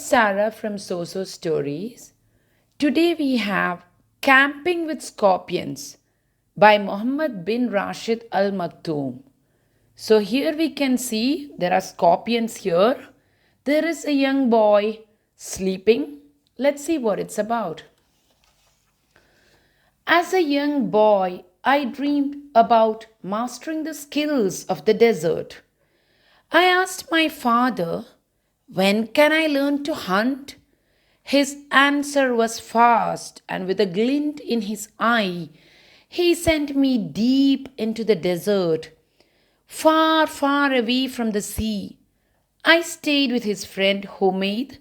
Sarah from So Stories. Today we have Camping with Scorpions by Mohammed bin Rashid Al Maktoum. So here we can see there are scorpions here. There is a young boy sleeping. Let's see what it's about. As a young boy, I dreamed about mastering the skills of the desert. I asked my father, when can I learn to hunt? His answer was fast, and with a glint in his eye, he sent me deep into the desert, far, far away from the sea. I stayed with his friend Homid,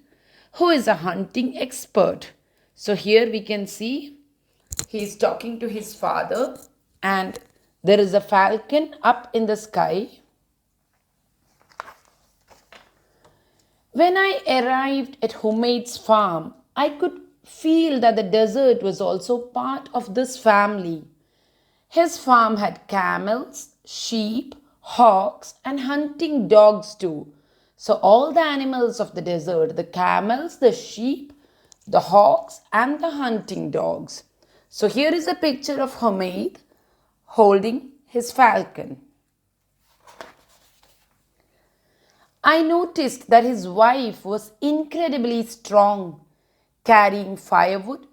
who is a hunting expert. So here we can see he is talking to his father, and there is a falcon up in the sky. When I arrived at Humaid's farm, I could feel that the desert was also part of this family. His farm had camels, sheep, hawks, and hunting dogs too. So, all the animals of the desert, the camels, the sheep, the hawks, and the hunting dogs. So, here is a picture of Humaid holding his falcon. I noticed that his wife was incredibly strong, carrying firewood,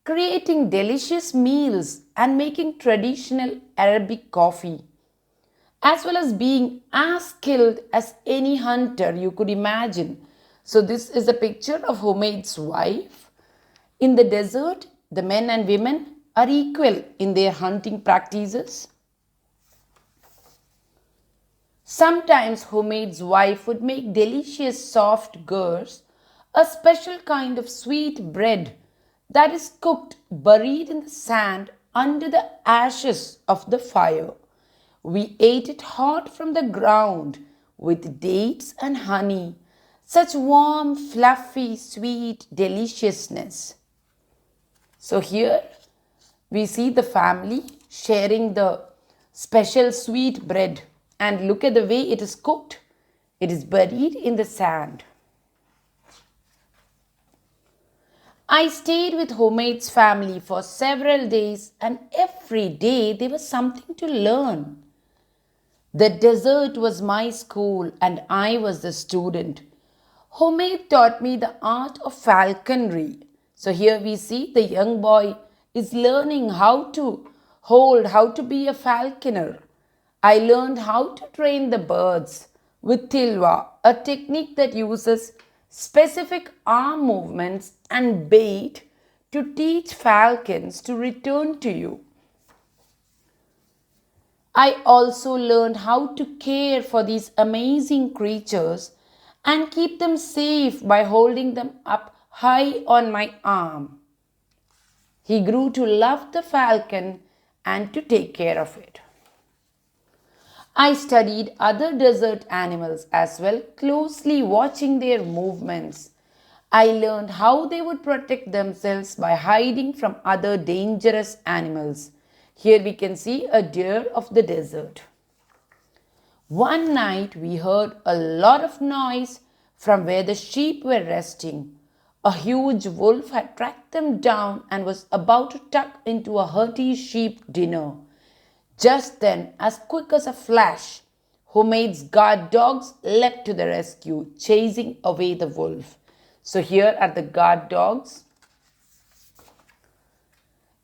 creating delicious meals, and making traditional Arabic coffee, as well as being as skilled as any hunter you could imagine. So, this is a picture of Humaid's wife. In the desert, the men and women are equal in their hunting practices. Sometimes Humaid's wife would make delicious soft gurs, a special kind of sweet bread that is cooked buried in the sand under the ashes of the fire. We ate it hot from the ground with dates and honey, such warm, fluffy, sweet deliciousness. So here we see the family sharing the special sweet bread. And look at the way it is cooked. It is buried in the sand. I stayed with Humaid's family for several days, and every day there was something to learn. The desert was my school, and I was the student. Humaid taught me the art of falconry. So here we see the young boy is learning how to how to be a falconer. I learned how to train the birds with tilwa, a technique that uses specific arm movements and bait to teach falcons to return to you. I also learned how to care for these amazing creatures and keep them safe by holding them up high on my arm. He grew to love the falcon and to take care of it. I studied other desert animals as well, closely watching their movements. I learned how they would protect themselves by hiding from other dangerous animals. Here we can see a deer of the desert. One night we heard a lot of noise from where the sheep were resting. A huge wolf had tracked them down and was about to tuck into a hearty sheep dinner. Just then, as quick as a flash, Humaid's guard dogs leapt to the rescue, chasing away the wolf. So here are the guard dogs.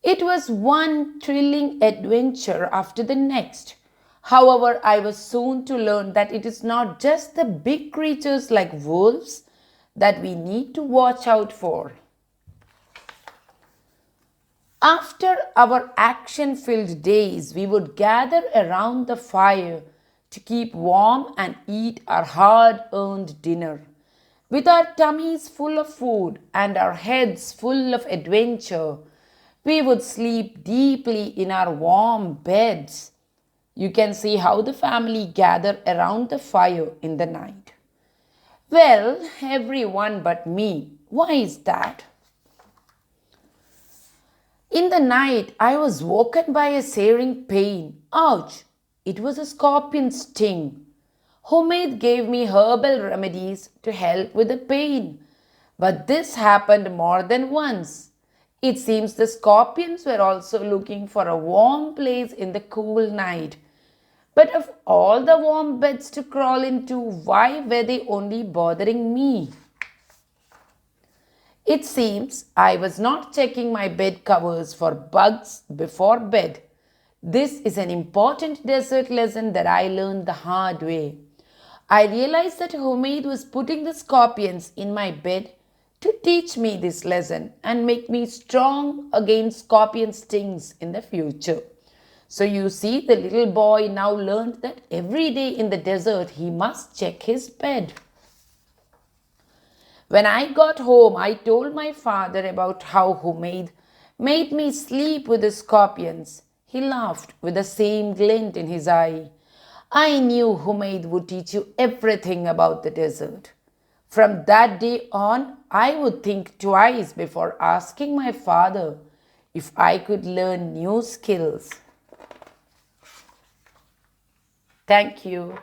It was one thrilling adventure after the next. However, I was soon to learn that it is not just the big creatures like wolves that we need to watch out for. After our action-filled days, we would gather around the fire to keep warm and eat our hard-earned dinner. With our tummies full of food and our heads full of adventure, we would sleep deeply in our warm beds. You can see how the family gathered around the fire in the night. Well, everyone but me. Why is that? In the night, I was woken by a searing pain. Ouch! It was a scorpion sting. Humaid gave me herbal remedies to help with the pain. But this happened more than once. It seems the scorpions were also looking for a warm place in the cool night. But of all the warm beds to crawl into, why were they only bothering me? It seems I was not checking my bed covers for bugs before bed. This is an important desert lesson that I learned the hard way. I realized that Humaid was putting the scorpions in my bed to teach me this lesson and make me strong against scorpion stings in the future. So you see, the little boy now learned that every day in the desert he must check his bed. When I got home, I told my father about how Humaid made me sleep with the scorpions. He laughed with the same glint in his eye. I knew Humaid would teach you everything about the desert. From that day on, I would think twice before asking my father if I could learn new skills. Thank you.